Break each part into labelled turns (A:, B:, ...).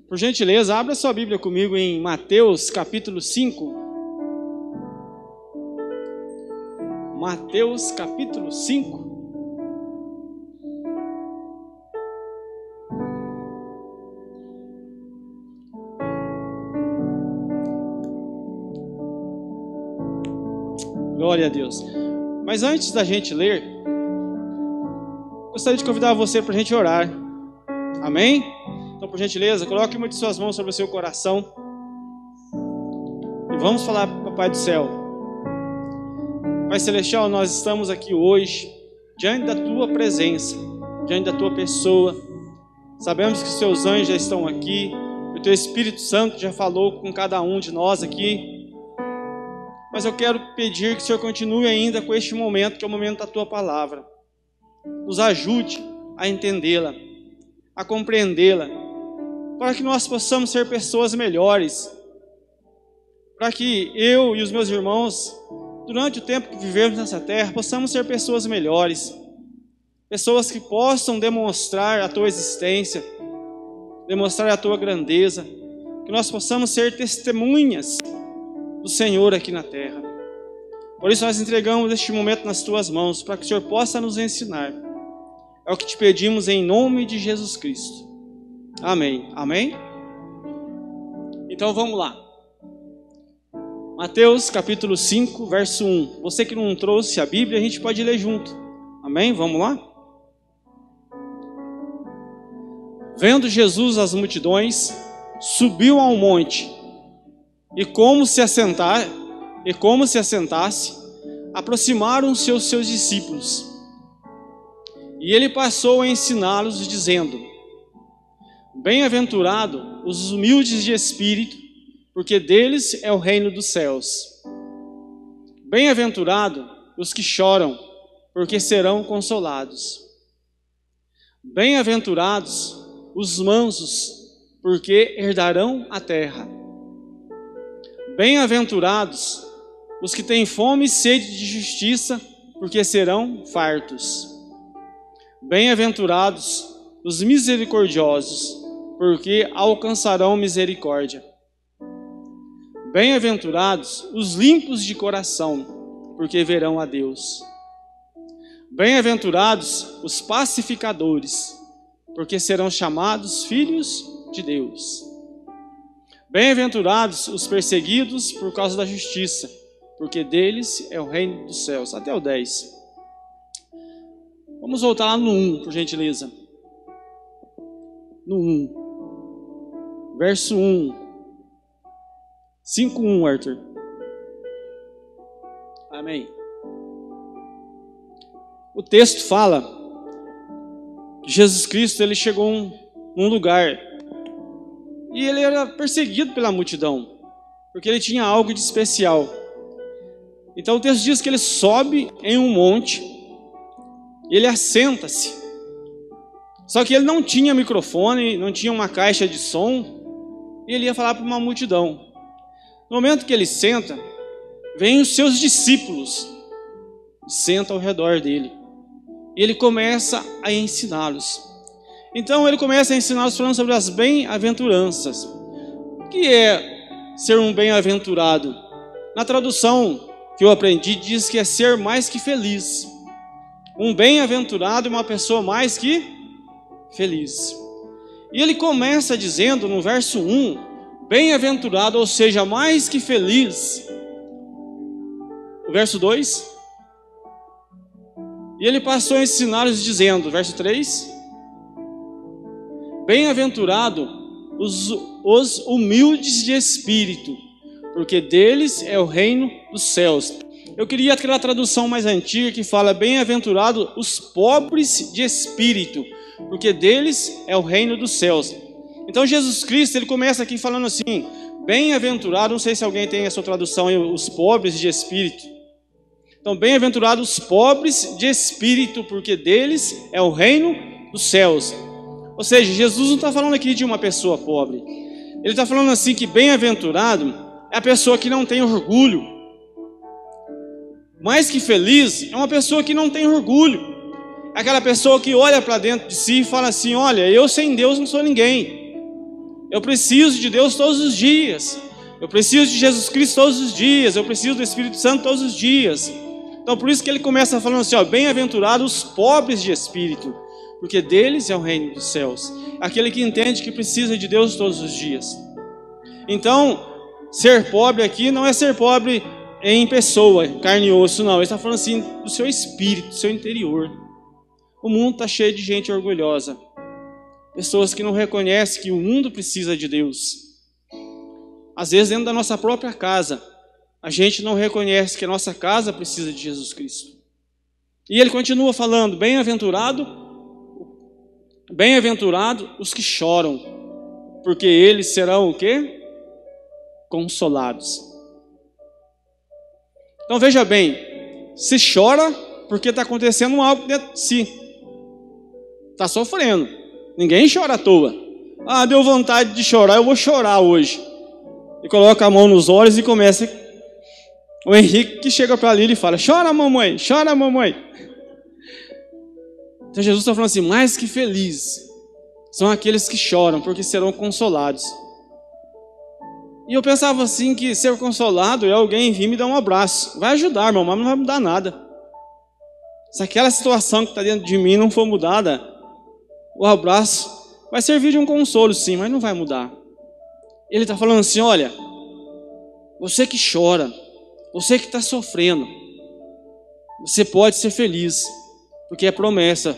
A: Por gentileza, abra sua Bíblia comigo em Mateus capítulo 5. Mateus capítulo 5. Glória a Deus. Mas antes da gente ler, gostaria de convidar você para a gente orar. Amém? Então, por gentileza, coloque uma de suas mãos sobre o seu coração e vamos falar para o Papai do Céu. Pai Celestial, nós estamos aqui hoje diante da Tua presença, diante da Tua pessoa. Sabemos que os Seus anjos já estão aqui, o Teu Espírito Santo já falou com cada um de nós aqui. Mas eu quero pedir que o Senhor continue ainda com este momento, que é o momento da Tua palavra. Nos ajude a entendê-la, a compreendê-la, para que nós possamos ser pessoas melhores, para que eu e os meus irmãos, durante o tempo que vivemos nessa terra, possamos ser pessoas melhores, pessoas que possam demonstrar a Tua existência, demonstrar a Tua grandeza, que nós possamos ser testemunhas do Senhor aqui na terra. Por isso nós entregamos este momento nas Tuas mãos, para que o Senhor possa nos ensinar. É o que te pedimos em nome de Jesus Cristo. Amém. Amém? Então vamos lá. Mateus capítulo 5, verso 1. Você que não trouxe a Bíblia, a gente pode ler junto. Amém? Vamos lá? Vendo Jesus as multidões, subiu ao monte, e como se assentasse, aproximaram-se os seus discípulos. E ele passou a ensiná-los, dizendo: Bem-aventurado os humildes de espírito, porque deles é o reino dos céus. Bem-aventurado os que choram, porque serão consolados. Bem-aventurados os mansos, porque herdarão a terra. Bem-aventurados os que têm fome e sede de justiça, porque serão fartos. Bem-aventurados os misericordiosos, porque alcançarão misericórdia. Bem-aventurados os limpos de coração, porque verão a Deus. Bem-aventurados os pacificadores, porque serão chamados filhos de Deus. Bem-aventurados os perseguidos por causa da justiça, porque deles é o reino dos céus. Até o 10. Vamos voltar lá no 1, por gentileza. No 1. Verso 1. 5:1, Arthur. Amém. O texto fala que Jesus Cristo, ele chegou num lugar e ele era perseguido pela multidão, porque ele tinha algo de especial. Então o texto diz que ele sobe em um monte e ele assenta-se. Só que ele não tinha microfone, não tinha uma caixa de som, e ele ia falar para uma multidão. No momento que ele senta, vêm os seus discípulos, sentam ao redor dele, e ele começa a ensiná-los. Então ele começa a ensiná-los falando sobre as bem-aventuranças. O que é ser um bem-aventurado? Na tradução que eu aprendi, diz que é ser mais que feliz. Um bem-aventurado é uma pessoa mais que feliz. E ele começa dizendo no verso 1, bem-aventurado, ou seja, mais que feliz. O verso 2, e ele passou a ensinar-lhes dizendo, verso 3, bem-aventurado os humildes de espírito, porque deles é o reino dos céus. Eu queria aquela tradução mais antiga que fala, bem-aventurado os pobres de espírito, porque deles é o reino dos céus. Então Jesus Cristo, ele começa aqui falando assim, bem-aventurado, não sei se alguém tem a sua tradução aí, os pobres de espírito. Então, bem-aventurados os pobres de espírito, porque deles é o reino dos céus. Ou seja, Jesus não está falando aqui de uma pessoa pobre. Ele está falando assim que bem-aventurado é a pessoa que não tem orgulho. Mais que feliz é uma pessoa que não tem orgulho. É aquela pessoa que olha para dentro de si e fala assim, olha, eu sem Deus não sou ninguém. Eu preciso de Deus todos os dias. Eu preciso de Jesus Cristo todos os dias. Eu preciso do Espírito Santo todos os dias. Então por isso que ele começa falando assim, ó, bem-aventurados os pobres de espírito, porque deles é o reino dos céus. Aquele que entende que precisa de Deus todos os dias. Então, ser pobre aqui não é ser pobre em pessoa, carne e osso, não. Ele está falando assim do seu espírito, do seu interior. O mundo está cheio de gente orgulhosa. Pessoas que não reconhecem que o mundo precisa de Deus. Às vezes dentro da nossa própria casa, a gente não reconhece que a nossa casa precisa de Jesus Cristo. E ele continua falando, bem-aventurado os que choram, porque eles serão o quê? Consolados. Então veja bem, se chora porque está acontecendo algo dentro de si. Está sofrendo. Ninguém chora à toa. Ah, deu vontade de chorar, eu vou chorar hoje. E coloca a mão nos olhos e começa. O Henrique que chega para ali e fala, chora mamãe, chora mamãe. Então Jesus está falando assim, mais que felizes são aqueles que choram, porque serão consolados. E eu pensava assim, que ser consolado é alguém vir me dar um abraço. Vai ajudar, meu irmão, mas não vai mudar nada. Se aquela situação que está dentro de mim não for mudada, o abraço vai servir de um consolo sim, mas não vai mudar. Ele está falando assim, olha, você que chora, você que está sofrendo, você pode ser feliz, porque é promessa.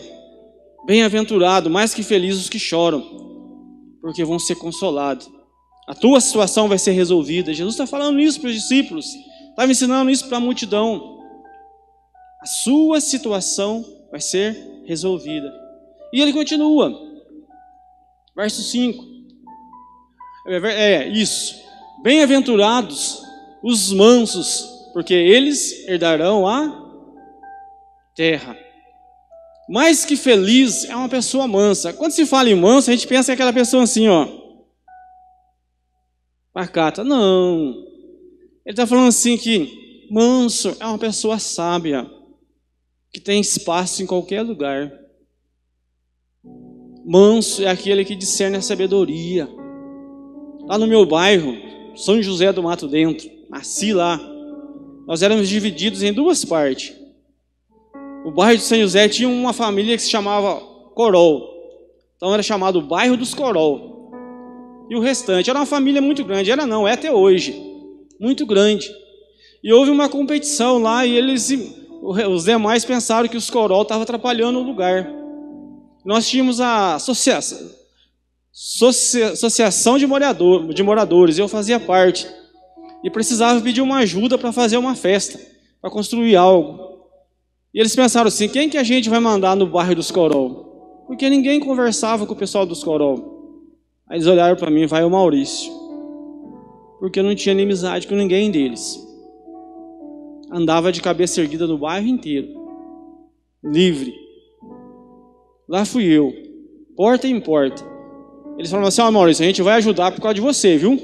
A: Bem-aventurado, mais que felizes os que choram, porque vão ser consolados. A tua situação vai ser resolvida. Jesus está falando isso para os discípulos, estava ensinando isso para a multidão. A sua situação vai ser resolvida. E ele continua, verso 5. Isso. Bem-aventurados os mansos, porque eles herdarão a terra. Mais que feliz é uma pessoa mansa. Quando se fala em manso, a gente pensa em aquela pessoa assim, ó, pacata. Não. Ele está falando assim que manso é uma pessoa sábia, que tem espaço em qualquer lugar. Manso é aquele que discerne a sabedoria. Lá no meu bairro, São José do Mato Dentro, nasci lá. Nós éramos divididos em duas partes. O bairro de São José tinha uma família que se chamava Corol. Então era chamado bairro dos Corol. E o restante era uma família muito grande. Era não, é até hoje. Muito grande. E houve uma competição lá e os demais pensaram que os Corol estavam atrapalhando o lugar. Nós tínhamos a associação de moradores, eu fazia parte. E precisava pedir uma ajuda para fazer uma festa, para construir algo. E eles pensaram assim, quem que a gente vai mandar no bairro dos Corol? Porque ninguém conversava com o pessoal dos Corol. Aí eles olharam para mim, vai o Maurício. Porque eu não tinha inimizade com ninguém deles. Andava de cabeça erguida no bairro inteiro. Livre. Lá fui eu. Porta em porta. Eles falaram assim, Maurício, a gente vai ajudar por causa de você, viu?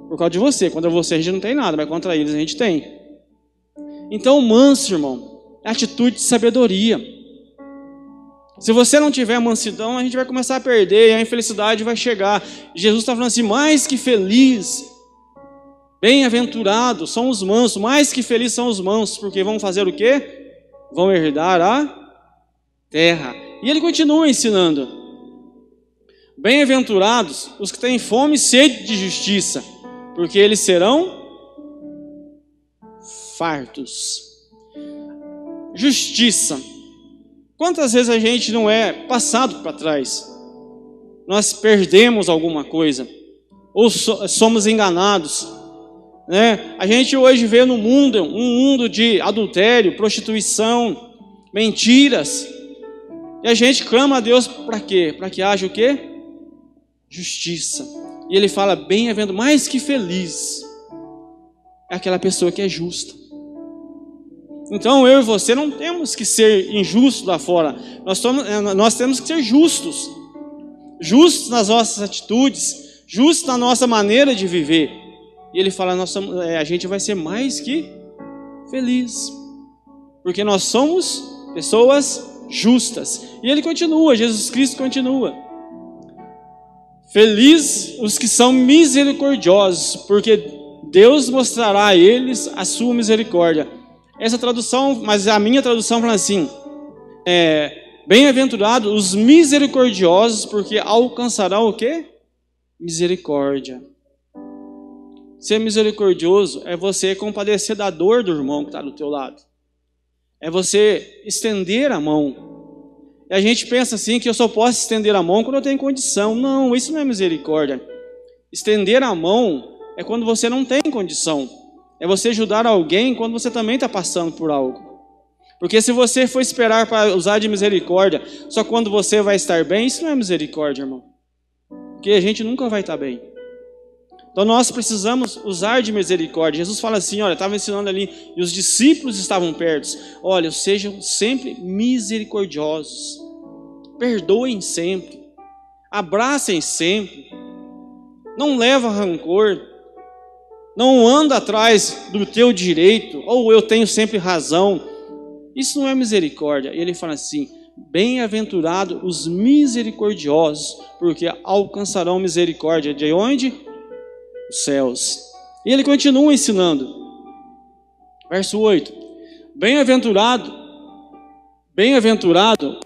A: Por causa de você. Contra você a gente não tem nada, mas contra eles a gente tem. Então, manso, irmão, é atitude de sabedoria. Se você não tiver mansidão, a gente vai começar a perder e a infelicidade vai chegar. Jesus está falando assim, mais que feliz, bem-aventurados são os mansos, mais que felizes são os mansos, porque vão fazer o quê? Vão herdar a terra. E ele continua ensinando. Bem-aventurados os que têm fome e sede de justiça, porque eles serão fartos. Justiça. Quantas vezes a gente não é passado para trás? Nós perdemos alguma coisa, ou somos enganados, né? A gente hoje vê no mundo um mundo de adultério, prostituição, mentiras, e a gente clama a Deus para quê? Para que haja o quê? Justiça. E ele fala, bem-aventurado, mais que feliz é aquela pessoa que é justa. Então eu e você não temos que ser injustos lá fora. Nós temos que ser justos. Justos nas nossas atitudes, justos na nossa maneira de viver. E ele fala, a gente vai ser mais que feliz, porque nós somos pessoas justas. E ele continua, Jesus Cristo continua. Felizes os que são misericordiosos, porque Deus mostrará a eles a sua misericórdia. Essa tradução, mas a minha tradução fala assim, bem-aventurados os misericordiosos, porque alcançarão o quê? Misericórdia. Ser misericordioso é você compadecer da dor do irmão que está do teu lado. É você estender a mão. E a gente pensa assim que eu só posso estender a mão quando eu tenho condição. Não, isso não é misericórdia. Estender a mão é quando você não tem condição. É você ajudar alguém quando você também está passando por algo. Porque se você for esperar para usar de misericórdia só quando você vai estar bem, isso não é misericórdia, irmão. Porque a gente nunca vai estar bem. Então nós precisamos usar de misericórdia. Jesus fala assim, olha, estava ensinando ali, e os discípulos estavam perto. Olha, sejam sempre misericordiosos. Perdoem sempre. Abracem sempre. Não leva rancor. Não anda atrás do teu direito, ou eu tenho sempre razão. Isso não é misericórdia. E ele fala assim, bem-aventurados os misericordiosos, porque alcançarão misericórdia. De onde? Os céus. E ele continua ensinando. Verso 8. Bem-aventurado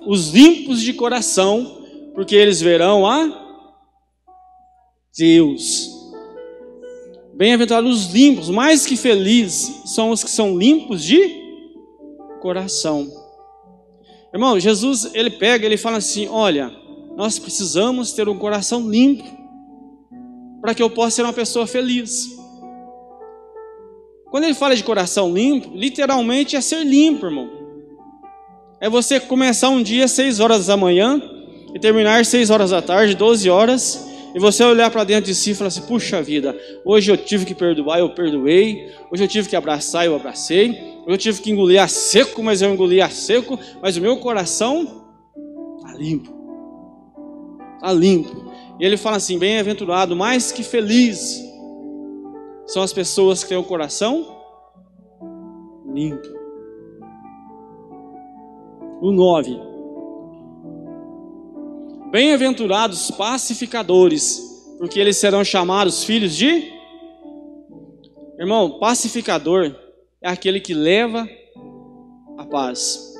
A: os limpos de coração, porque eles verão a Deus. Bem-aventurados os limpos, mais que felizes são os que são limpos de coração. Irmão, Jesus, ele fala assim, olha, nós precisamos ter um coração limpo, para que eu possa ser uma pessoa feliz. Quando ele fala de coração limpo, literalmente é ser limpo, irmão. É você começar um dia às 6 horas da manhã, e terminar às 6 horas da tarde, 12 horas, e você olhar para dentro de si e falar assim, puxa vida, hoje eu tive que perdoar, eu perdoei. Hoje eu tive que abraçar, eu abracei. Hoje eu tive que engolir a seco, mas eu engoli a seco. Mas o meu coração está limpo. Está limpo. E ele fala assim, bem-aventurado, mais que feliz são as pessoas que têm o coração limpo. O 9. Bem-aventurados pacificadores, porque eles serão chamados filhos de... Irmão, pacificador é aquele que leva a paz.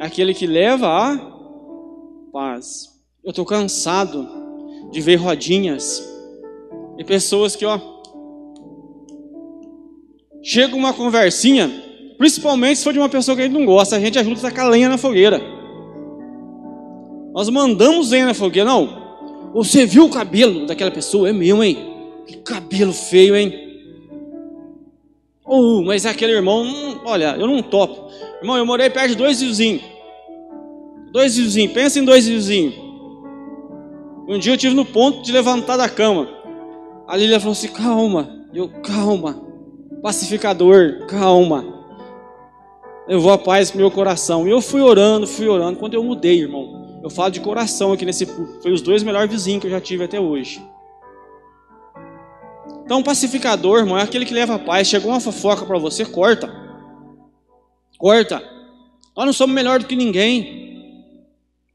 A: É aquele que leva a paz. Eu estou cansado de ver rodinhas e pessoas que, chega uma conversinha, principalmente se for de uma pessoa que a gente não gosta, a gente ajuda a tacar lenha na fogueira. Nós mandamos lenha na fogueira. Não, você viu o cabelo daquela pessoa? É mesmo, hein? Que cabelo feio, hein? Mas aquele irmão, olha, eu não topo. Irmão, eu morei perto de 2 vizinhos. Pensa em 2 vizinhos. Um dia eu estive no ponto de levantar da cama. A Lília falou assim, calma. Calma. Pacificador, calma. Levou a paz pro meu coração. E eu fui orando. Quando eu mudei, irmão, eu falo de coração aqui nesse púlpito. Foi os 2 melhores vizinhos que eu já tive até hoje. Então, pacificador, irmão, é aquele que leva a paz. Chegou uma fofoca para você, corta. Nós não somos melhor do que ninguém.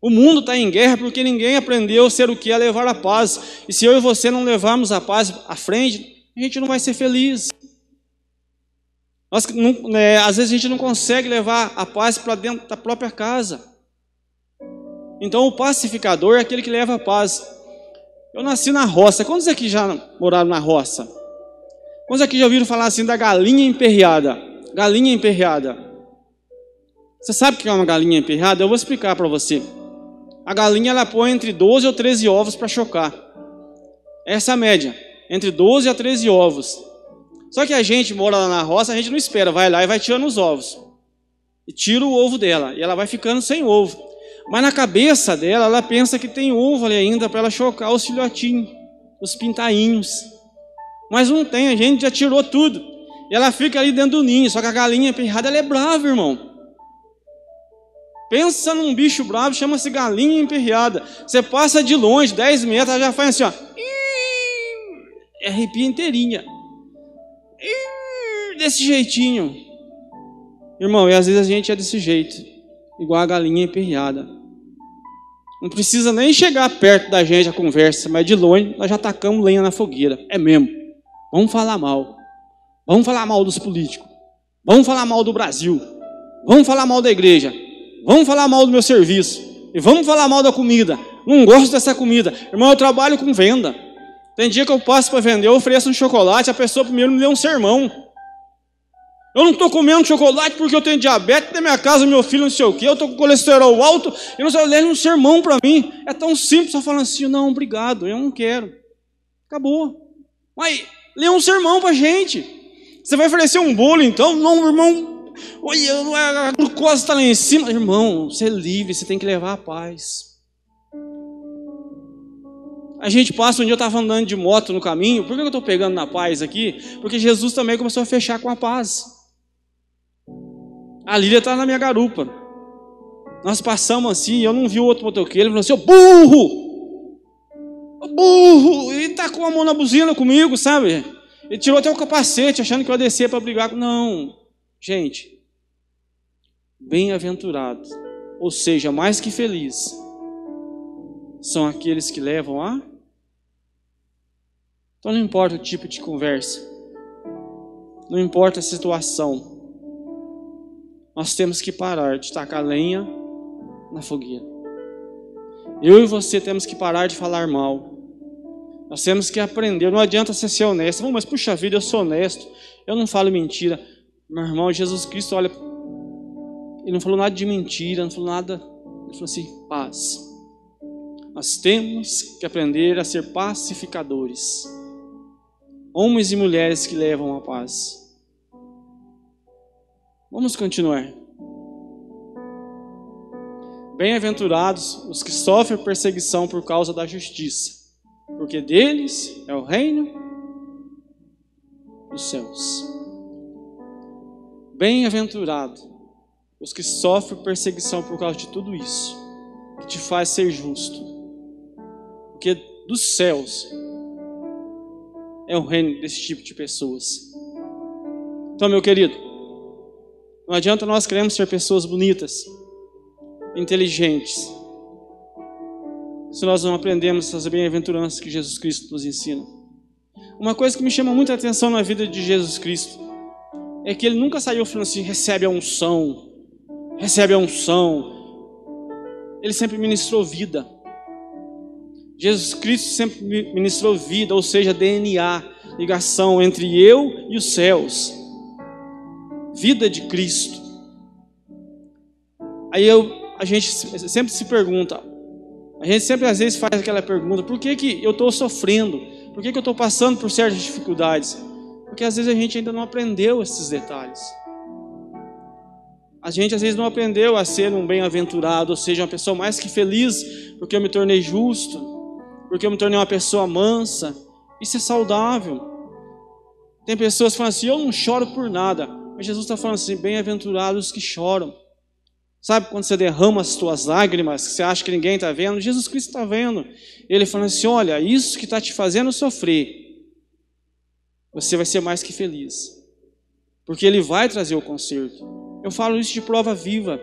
A: O mundo está em guerra porque ninguém aprendeu a ser o que é levar a paz. E se eu e você não levarmos a paz à frente, a gente não vai ser feliz. Às vezes a gente não consegue levar a paz para dentro da própria casa. Então o pacificador é aquele que leva a paz. Eu nasci na roça. Quantos aqui já moraram na roça? Quantos aqui já ouviram falar assim da galinha emperrada? Galinha emperrada. Você sabe o que é uma galinha emperrada? Eu vou explicar para você. A galinha ela põe entre 12 ou 13 ovos para chocar. Essa é a média. Entre 12 a 13 ovos. Só que a gente mora lá na roça, a gente não espera. Vai lá e vai tirando os ovos. E tira o ovo dela. E ela vai ficando sem ovo. Mas na cabeça dela, ela pensa que tem ovo ali ainda para ela chocar os filhotinhos. Os pintainhos. Mas não tem, a gente já tirou tudo. E ela fica ali dentro do ninho. Só que a galinha emperrada, ela é brava, irmão. Pensa num bicho bravo, chama-se galinha emperrada. Você passa de longe, 10 metros, ela já faz assim, ó. Arrepia inteirinha. Desse jeitinho. Irmão, e às vezes a gente é desse jeito. Igual a galinha emperrada. Não precisa nem chegar perto da gente a conversa, mas de longe nós já tacamos lenha na fogueira. É mesmo. Vamos falar mal. Vamos falar mal dos políticos. Vamos falar mal do Brasil. Vamos falar mal da igreja. Vamos falar mal do meu serviço. E vamos falar mal da comida. Não gosto dessa comida. Irmão, eu trabalho com venda. Tem dia que eu passo para vender, eu ofereço um chocolate, a pessoa primeiro me deu um sermão. Eu não estou comendo chocolate porque eu tenho diabetes, na minha casa meu filho não sei o quê, eu estou com colesterol alto, e não sei, lendo um sermão para mim. É tão simples, só falando assim, não, obrigado, eu não quero. Acabou. Mas lê um sermão para a gente. Você vai oferecer um bolo então? Não, irmão, olha, a glucose está lá em cima. Irmão, você é livre, você tem que levar a paz. A gente passa, um dia eu estava andando de moto no caminho, por que eu estou pegando na paz aqui? Porque Jesus também começou a fechar com a paz. A Lília está na minha garupa. Nós passamos assim, eu não vi o outro motoqueiro, ele falou assim, ô burro! Ô burro! E tacou a mão na buzina comigo, sabe? Ele tirou até o capacete, achando que eu ia descer para brigar com... Não, gente. Bem-aventurado, ou seja, mais que feliz, são aqueles que levam a... Então não importa o tipo de conversa, não importa a situação, nós temos que parar de tacar lenha na fogueira. Eu e você temos que parar de falar mal. Nós temos que aprender. Não adianta você ser honesto. Mas puxa vida, eu sou honesto, eu não falo mentira. Meu irmão, Jesus Cristo, olha, Ele não falou nada de mentira, não falou nada. Ele falou assim, paz. Nós temos que aprender a ser pacificadores. Homens e mulheres que levam a paz. Vamos continuar. Bem-aventurados os que sofrem perseguição por causa da justiça, porque deles é o reino dos céus. Bem-aventurado os que sofrem perseguição por causa de tudo isso, que te faz ser justo, porque dos céus é o reino desse tipo de pessoas. Então, meu querido, não adianta nós queremos ser pessoas bonitas, inteligentes, se nós não aprendemos essas bem-aventuranças que Jesus Cristo nos ensina. Uma coisa que me chama muita atenção na vida de Jesus Cristo é que Ele nunca saiu falando assim, recebe a unção, recebe a unção. Ele sempre ministrou vida. Jesus Cristo sempre ministrou vida, ou seja, DNA, ligação entre eu e os céus. Vida de Cristo. Aí a gente sempre se pergunta, a gente sempre às vezes faz aquela pergunta, por que eu estou sofrendo? Por que eu estou passando por certas dificuldades? Porque às vezes a gente ainda não aprendeu esses detalhes. A gente às vezes não aprendeu a ser um bem-aventurado, ou seja, uma pessoa mais que feliz, porque eu me tornei justo, porque eu me tornei uma pessoa mansa. Isso é saudável. Tem pessoas que falam assim, eu não choro por nada. Mas Jesus está falando assim, bem-aventurados os que choram. Sabe quando você derrama as tuas lágrimas, que você acha que ninguém está vendo? Jesus Cristo está vendo. Ele falando assim, olha, isso que está te fazendo sofrer, você vai ser mais que feliz. Porque Ele vai trazer o conserto. Eu falo isso de prova viva.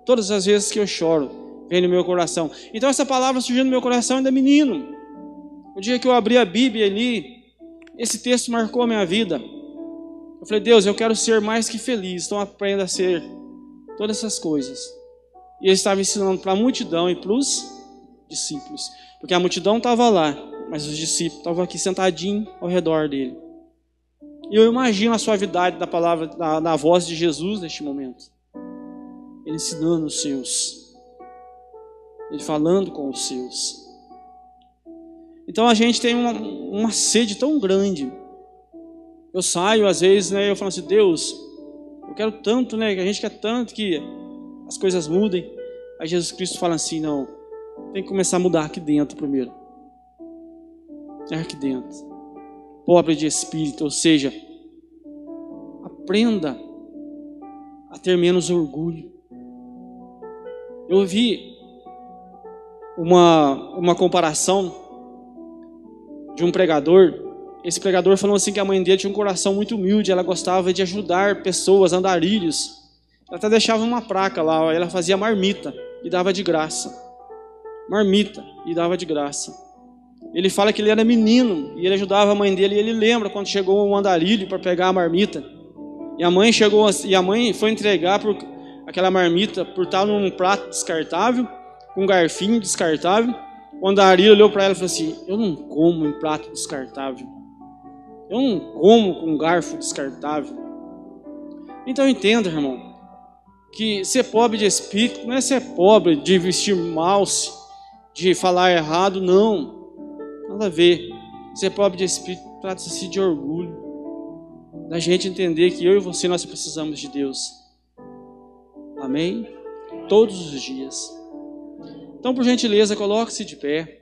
A: Todas as vezes que eu choro, vem no meu coração. Então essa palavra surgiu no meu coração ainda menino. O dia que eu abri a Bíblia ali, esse texto marcou a minha vida. Eu falei, Deus, eu quero ser mais que feliz, então aprenda a ser todas essas coisas. E Ele estava ensinando para a multidão e para os discípulos. Porque a multidão estava lá, mas os discípulos estavam aqui sentadinhos ao redor dele. E eu imagino a suavidade da palavra, da voz de Jesus neste momento. Ele ensinando os seus. Ele falando com os seus. Então a gente tem uma sede tão grande. Eu saio às vezes, né, eu falo assim, Deus, eu quero tanto, né, que a gente quer tanto que as coisas mudem. Aí Jesus Cristo fala assim, não, tem que começar a mudar aqui dentro primeiro. É aqui dentro. Pobre de espírito, ou seja, aprenda a ter menos orgulho. Eu vi uma comparação de um pregador. Esse pregador falou assim que a mãe dele tinha um coração muito humilde, ela gostava de ajudar pessoas, andarilhos. Ela até deixava uma placa lá, ela fazia marmita e dava de graça. marmita e dava de graça. Ele fala que ele era menino e ele ajudava a mãe dele. E ele lembra quando chegou um andarilho para pegar a marmita. E a mãe foi entregar aquela marmita por estar num prato descartável, com um garfinho descartável. O andarilho olhou para ela e falou assim: eu não como em prato descartável. Eu não como com garfo descartável. Então entenda, irmão, que ser pobre de espírito não é ser pobre de vestir mal, de falar errado, não. Nada a ver. Ser pobre de espírito trata-se de orgulho. Da gente entender que eu e você, nós precisamos de Deus. Amém? Todos os dias. Então, por gentileza, coloque-se de pé.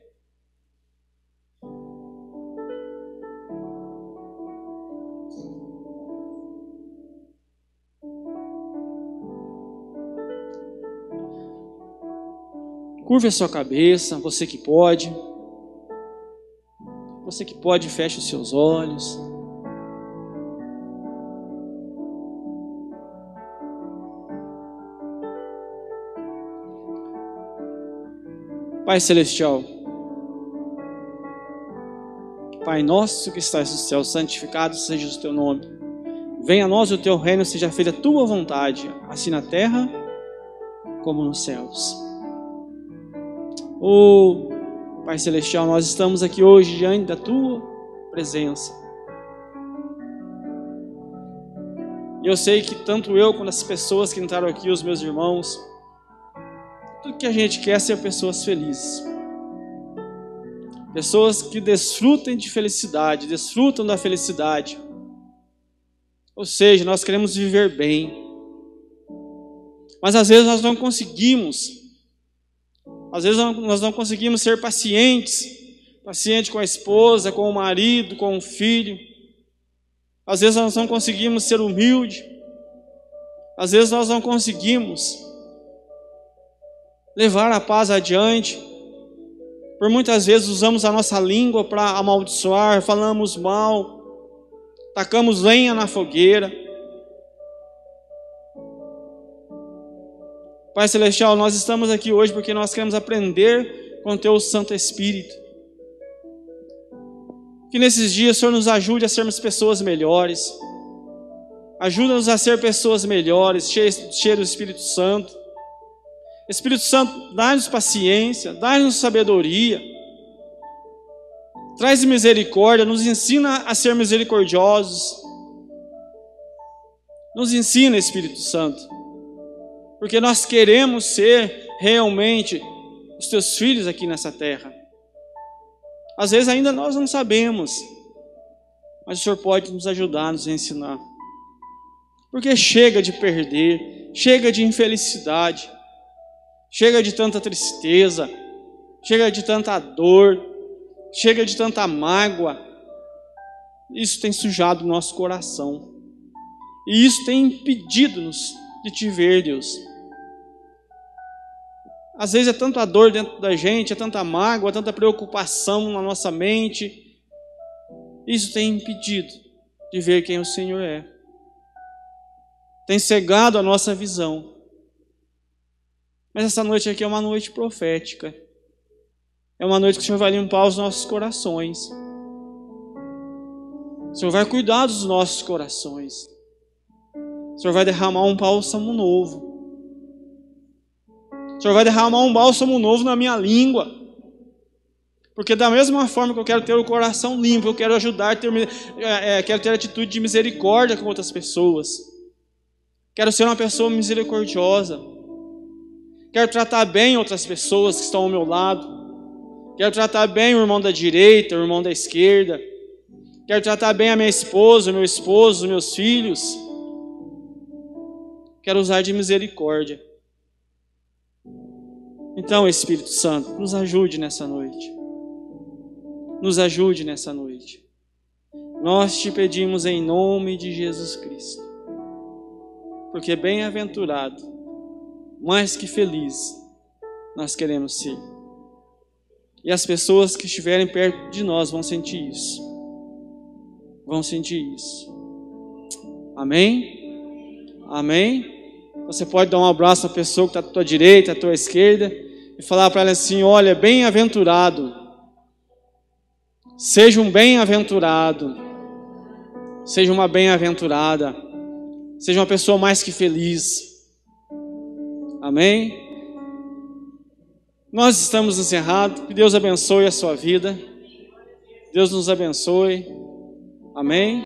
A: Curve a sua cabeça, você que pode. Você que pode, feche os seus olhos. Pai Celestial, Pai nosso que estás no céu, santificado seja o teu nome. Venha a nós o teu reino, seja feita a tua vontade, assim na terra como nos céus. Oh, Pai Celestial, nós estamos aqui hoje diante da tua presença. E eu sei que tanto eu quanto as pessoas que entraram aqui, os meus irmãos, tudo que a gente quer é ser pessoas felizes. Pessoas que desfrutem de felicidade, desfrutam da felicidade. Ou seja, nós queremos viver bem. Mas às vezes nós não conseguimos. Às vezes nós não conseguimos ser pacientes. Paciente com a esposa, com o marido, com o filho. Às vezes nós não conseguimos ser humilde. Às vezes nós não conseguimos levar a paz adiante. Por muitas vezes usamos a nossa língua para amaldiçoar, falamos mal, tacamos lenha na fogueira. Pai Celestial, nós estamos aqui hoje porque nós queremos aprender com o Teu Santo Espírito. Que nesses dias o Senhor nos ajude a sermos pessoas melhores. Ajuda-nos a ser pessoas melhores, cheios do Espírito Santo. Espírito Santo, dá-nos paciência, dá-nos sabedoria. Traz misericórdia, nos ensina a ser misericordiosos. Nos ensina, Espírito Santo. Porque nós queremos ser realmente os Teus filhos aqui nessa terra. Às vezes ainda nós não sabemos, mas o Senhor pode nos ajudar, nos ensinar. Porque chega de perder, chega de infelicidade, chega de tanta tristeza, chega de tanta dor, chega de tanta mágoa. Isso tem sujado o nosso coração. E isso tem impedido-nos de Te ver, Deus. Às vezes é tanta dor dentro da gente, é tanta mágoa, tanta preocupação na nossa mente. Isso tem impedido de ver quem o Senhor é. Tem cegado a nossa visão. Mas essa noite aqui é uma noite profética. É uma noite que o Senhor vai limpar os nossos corações. O Senhor vai cuidar dos nossos corações. O Senhor vai derramar um bálsamo novo. O Senhor vai derramar um bálsamo novo na minha língua. Porque da mesma forma que eu quero ter o coração limpo, eu quero ajudar, quero ter atitude de misericórdia com outras pessoas. Quero ser uma pessoa misericordiosa. Quero tratar bem outras pessoas que estão ao meu lado. Quero tratar bem o irmão da direita, o irmão da esquerda. Quero tratar bem a minha esposa, o meu esposo, os meus filhos. Quero usar de misericórdia. Então, Espírito Santo, nos ajude nessa noite. Nos ajude nessa noite. Nós Te pedimos em nome de Jesus Cristo. Porque bem-aventurado, mais que feliz, nós queremos ser. E as pessoas que estiverem perto de nós vão sentir isso. Vão sentir isso. Amém? Amém? Você pode dar um abraço à pessoa que está à tua direita, à tua esquerda. e falar para ela assim: olha, bem-aventurado, seja um bem-aventurado, seja uma bem-aventurada, seja uma pessoa mais que feliz. Amém? Nós estamos encerrados. Que Deus abençoe a sua vida. Deus nos abençoe. Amém?